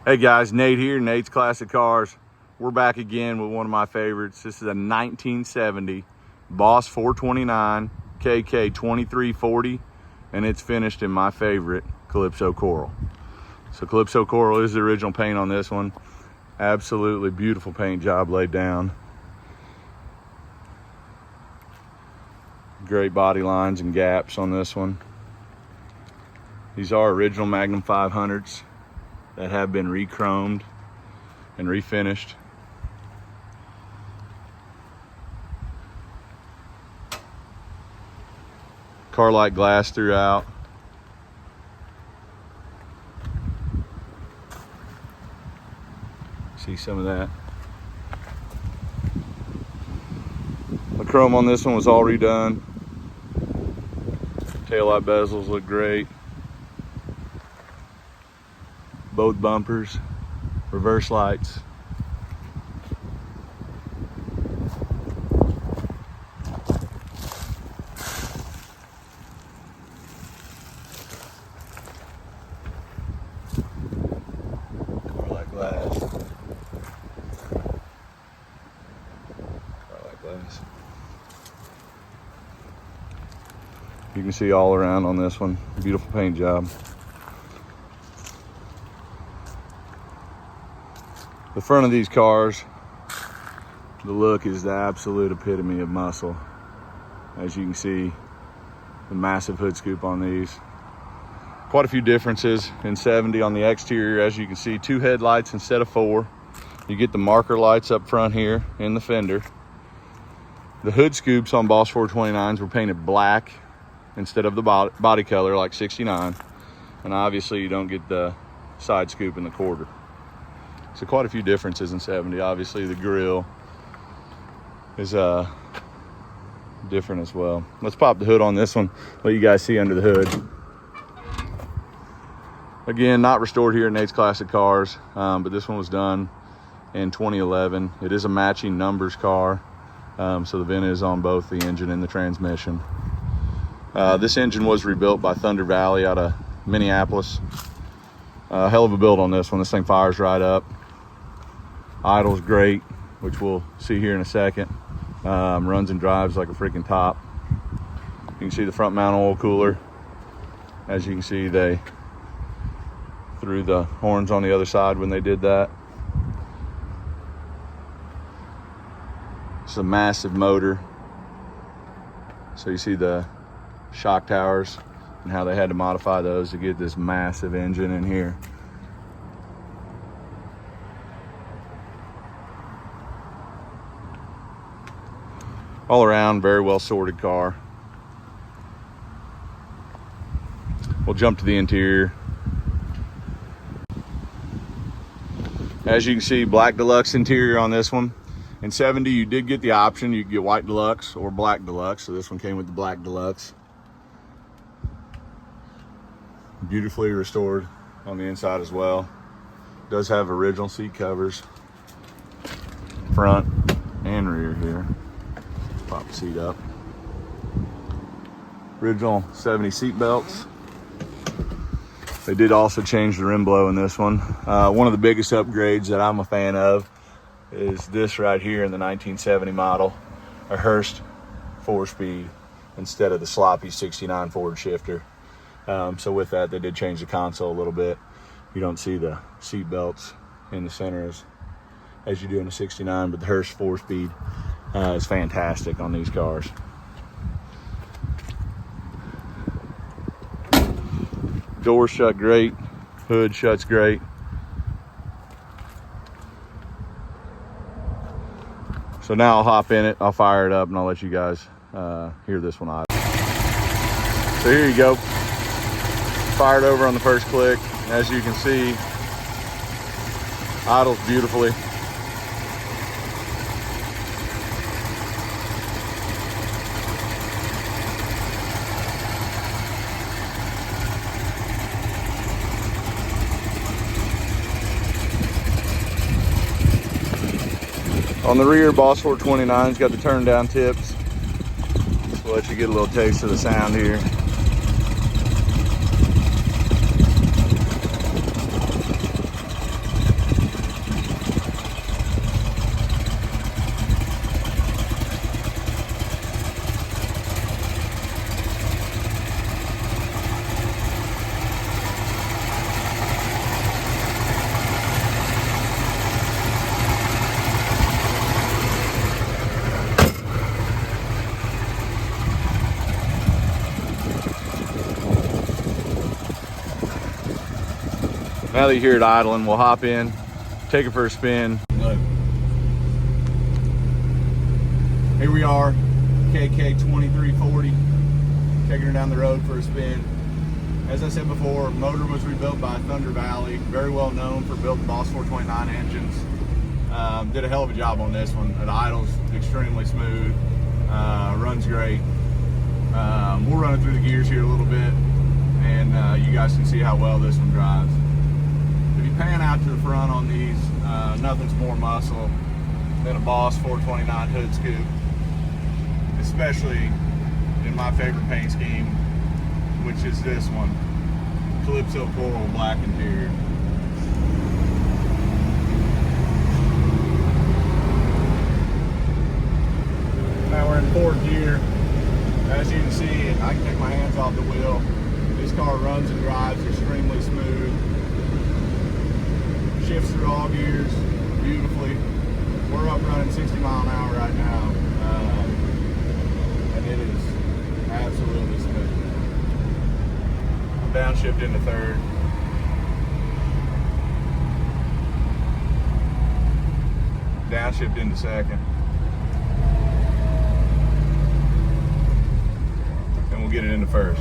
Hey guys, Nate here, Nate's Classic Cars. We're back again with one of my favorites. This is a 1970 Boss 429 KK 2340, and it's finished in my favorite Calypso Coral. So Calypso Coral is the original paint on this one. Absolutely beautiful paint job laid down. Great body lines and gaps on this one. These are original Magnum 500s that have been re-chromed and refinished. Car-like glass throughout. See some of that. The chrome on this one was all redone. Taillight bezels look great. Both bumpers, reverse lights. Car-like glass. Car-like glass. You can see all around on this one. Beautiful paint job. The front of these cars, the look is the absolute epitome of muscle. As you can see, the massive hood scoop on these. Quite a few differences in 70 on the exterior. As you can see, 2 headlights instead of 4. You get the marker lights up front here in the fender. The hood scoops on Boss 429s were painted black instead of the body color like 69. And obviously you don't get the side scoop in the quarter. So quite a few differences in 70. Obviously the grille is different as well. Let's pop the hood on this one, let you guys see under the hood. Again, not restored here at Nate's Classic Cars, but this one was done in 2011. It is a matching numbers car, so the VIN is on both the engine and the transmission. This engine was rebuilt by Thunder Valley out of Minneapolis. Hell of a build on this one. This thing fires right up. Idle's great, which we'll see here in a second. Runs and drives like a freaking top. You can see the front mount oil cooler. As you can see, they threw the horns on the other side when they did that. It's a massive motor. So you see the shock towers and how they had to modify those to get this massive engine in here. All around, very well sorted car. We'll jump to the interior. As you can see, black deluxe interior on this one. In 70, you did get the option. You could get white deluxe or black deluxe. So this one came with the black deluxe. Beautifully restored on the inside as well. Does have original seat covers, front and rear here. Pop the seat up. Original 70 seat belts. They did also change the rim blow in this one. One of the biggest upgrades that I'm a fan of is this right here in the 1970 model, a Hurst 4-speed instead of the sloppy 69 Ford shifter. So with that, they did change the console a little bit. You don't see the seat belts in the center as you do in the 69, but the Hurst 4-speed is fantastic on these cars. Doors shut great, hood shuts great. So now I'll hop in it, I'll fire it up, and I'll let you guys hear this one idle. So here you go. Fired over on the first click. As you can see, idles beautifully. On the rear, Boss 429's got the turn down tips. We'll let you get a little taste of the sound here. Now that you're here at idling, we'll hop in, take it for a spin. Look. Here we are, KK 2340, taking her down the road for a spin. As I said before, motor was rebuilt by Thunder Valley, very well known for building Boss 429 engines. Did a hell of a job on this one. It idles extremely smooth, runs great. We'll run it through the gears here a little bit, and you guys can see how well this one drives. If you pan out to the front on these, nothing's more muscle than a Boss 429 hood scoop, especially in my favorite paint scheme, which is this one, Calypso Coral black interior. Now we're in fourth gear. As you can see, I can take my hands off the wheel. This car runs and drives extremely smooth. Shifts through all gears beautifully. We're up running 60 mile an hour right now, and it is absolutely smooth. Downshift into third. Downshift into second. And we'll get it into first.